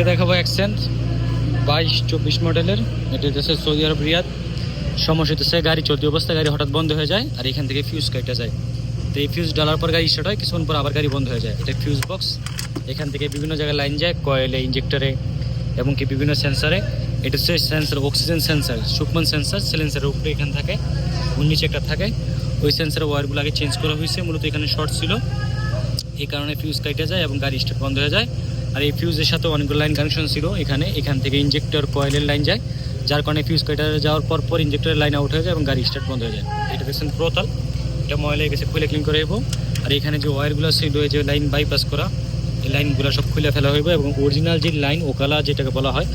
আজকে দেখাবো অ্যাকসেন্ট 22-24 মডেলের। এটা হচ্ছে সৌদি আরব রিয়াদ। সমস্যা হচ্ছে গাড়ি চলতি অবস্থায় গাড়ি হঠাৎ বন্ধ হয়ে যায়, আর এখান থেকে ফিউজ কেটে যায়। তো এই ফিউজ ডালার পর গাড়ি স্টার্ট হয়, কিছুক্ষণ পর আবার গাড়ি বন্ধ হয়ে যায়। এটা ফিউজ বক্স। এখান থেকে বিভিন্ন জায়গায় লাইন যায়, কয়েলে, ইঞ্জেক্টরে এবং কি বিভিন্ন সেন্সারে। এটা হচ্ছে sensor, oxygen sensor, Sukman sensor. সিলেন্সারের উপরে এখানে থাকে, নিচে একটা থাকে। ওই সেন্সারের ওয়্যারগুলো আগে চেঞ্জ করা হয়েছে। মূলত এখানে শর্ট ছিল, এই কারণে ফিউজ কেটে যায় এবং গাড়ি স্টার্ট বন্ধ হয়ে যায়। আর এই ফিউজের সাথে অনেকগুলো লাইন কানেকশন ছিল এখান থেকে ইঞ্জেক্টর, কয়েলের লাইন যায়, যার কারণে ফিউজ কেটে যাওয়ার পর ইঞ্জেক্টরের লাইন আউট হয়ে যায় এবং গাড়ি স্টার্ট বন্ধ হয়ে যায়। এটা দেখছেন প্রোতাল, এটা ময়লা গেছে, খুলে ক্লিন করে দেবো। আর এখানে যে ওয়্যারগুলো ছিল, যে লাইন বাইপাস করা, এই লাইনগুলো সব খুলে ফেলা হইব এবং অরিজিনাল যে লাইন ওকালা যেটাকে বলা হয়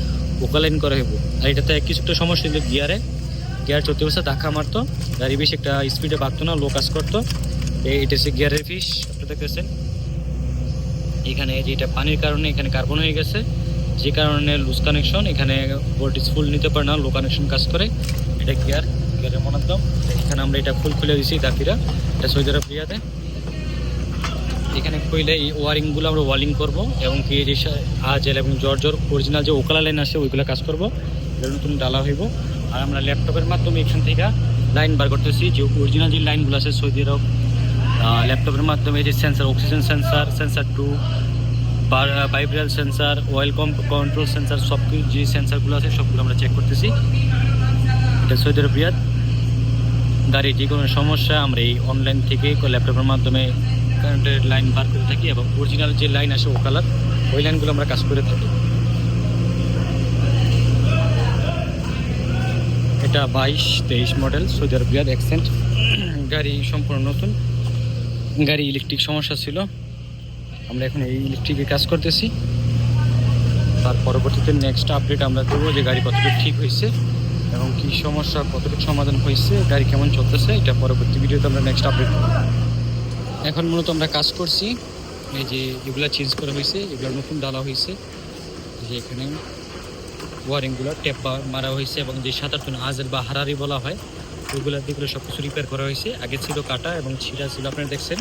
ওকালা লাইন করা হইব। আর এটাতে কিছুটা সমস্যা ছিল গিয়ার চলতে বসে ধাক্কা মারতো, গাড়ি বেশি একটা স্পিডে বাড়তো না, লো কাজ করতো। এটা হচ্ছে গিয়ারের ফিস, আপনারা দেখতেছেন। এখানে যে এটা পানির কারণে এখানে কার্বন হয়ে গেছে, যে কারণে লুজ কানেকশন, এখানে ভোল্টেজ ফুল নিতে পারে না, লো কানেকশন কাজ করে। এটা গিয়ারের মনাদ্দম। এখানে আমরা এটা ফুল খুলে দিয়েছি দাকিরা, এটা সৌদি আরব রিয়াদে। এখানে খুলে এই ওয়ারিংগুলো আমরা ওয়ালিং করবো এবং কি যে আজেল এবং জর্জর অরিজিনাল যে ওকালা লাইন আসে ওইগুলো কাজ করবো। এটা নতুন ডালা হইব। আর আমরা ল্যাপটপের মাধ্যমে এখান থেকে লাইন বার করতেছি, যে অরিজিনাল যে লাইনগুলো আছে সৌদি আরব। ল্যাপটপের মাধ্যমে যে সেন্সার, অক্সিজেন সেন্সার, সেন্সার 2, ভাইব্রাল সেন্সার, অয়েল কন্ট্রোল সেন্সার, সব যে সেন্সারগুলো আছে সবগুলো আমরা চেক করতেছি। এটা সৌদি আরব রিয়াদ। গাড়ির যে কোনো সমস্যা আমরা এই অনলাইন থেকে ল্যাপটপের মাধ্যমে কারেন্টের লাইন বার করে থাকি এবং অরিজিনাল যে লাইন আসে ওকালার, ওই লাইনগুলো আমরা কাজ করে থাকি। এটা 22-23 মডেল সৌদি আরব রিয়াদ অ্যাকসেন্ট গাড়ি, সম্পূর্ণ নতুন গাড়ি। ইলেকট্রিক সমস্যা ছিল, আমরা এখন এই ইলেকট্রিকে কাজ করতেছি। তার পরবর্তীতে নেক্সট আপডেট আমরা দেবো যে গাড়ি কতটুকু ঠিক হয়েছে এবং কী সমস্যা কতটুকু সমাধান হয়েছে, গাড়ি কেমন চলতেছে, এটা পরবর্তী ভিডিওতে আমরা নেক্সট আপডেট দেবো। এখন মূলত আমরা কাজ করছি, এই যে এগুলো চেঞ্জ করা হয়েছে, এগুলো নতুন ডালা হয়েছে, যে এখানে ওয়ারিংগুলো টেপ মারা হয়েছে এবং যে 7-8 আজেল বা হারারি বলা হয় ওইগুলো দিকগুলো সব কিছু রিপেয়ার করা হয়েছে। আগে ছিল কাটা এবং ছিঁড়া ছিল, আপনারা দেখছেন।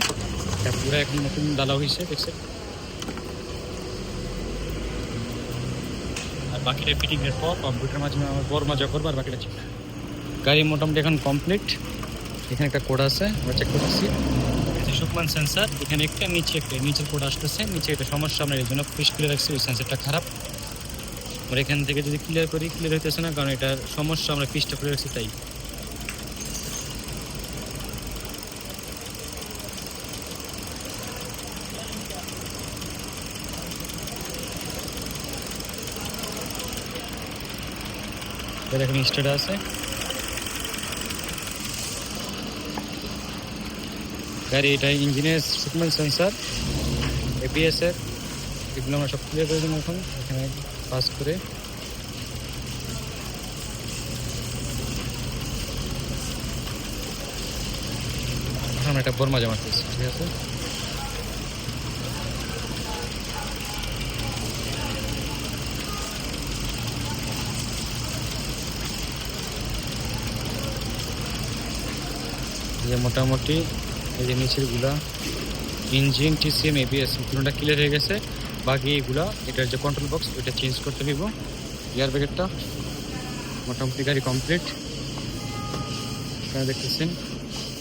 এটা পুরো এখন নতুন ডালা হয়েছে, দেখছেন। আর বাকিটা ফিটিংয়ের পর কম্পিউটার মাঝে আমার বড় মাজা করবো, আর বাকিটা চেক। গাড়ি মোটামুটি এখন কমপ্লিট। এখানে একটা কোড আছে, আমরা চেক করতেছি। সুকমান সেন্সার, এখানে একটা নিচের কোড আসতেছে, নিচে একটা সমস্যা, আমরা এই জন্য পুশ করে রাখছি, ওই সেন্সারটা খারাপ। আমরা এখান থেকে যদি ক্লিয়ার করি, ক্লিয়ার হইতেছে না, কারণ এটার সমস্যা, আমরা পিসটা করে রাখছি তাই। এখন স্টার্ট আছে গাড়ি। এটা ইঞ্জিনের সুকমান সেন্সার, ABS এর, এগুলো আমরা সব ক্লিয়ার করে দেবো। এখন এখানে পাস করে আমরা একটা বড় মাজা মারতেছি, ঠিক আছে। যে মোটামুটি এই যে নিচেরগুলা ইঞ্জিন, TCM, ABS পুরোটা ক্লিয়ার হয়ে গেছে। বাকি এগুলা, এটার যে কন্ট্রোল বক্স ওইটা চেঞ্জ করতে নিব। এয়ার ব্যাগেরটা মোটামুটি গাড়ি কমপ্লিট, আপনারা দেখতেছেন।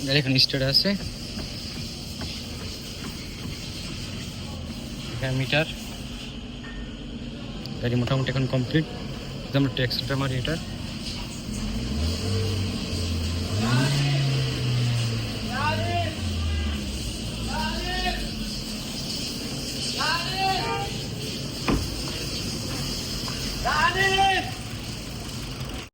গাড়ি এখন স্টার্ট আছে, এখানে মিটার। গাড়ি মোটামুটি এখন কমপ্লিট। আমরা ট্যাক্সটা মারি এটা।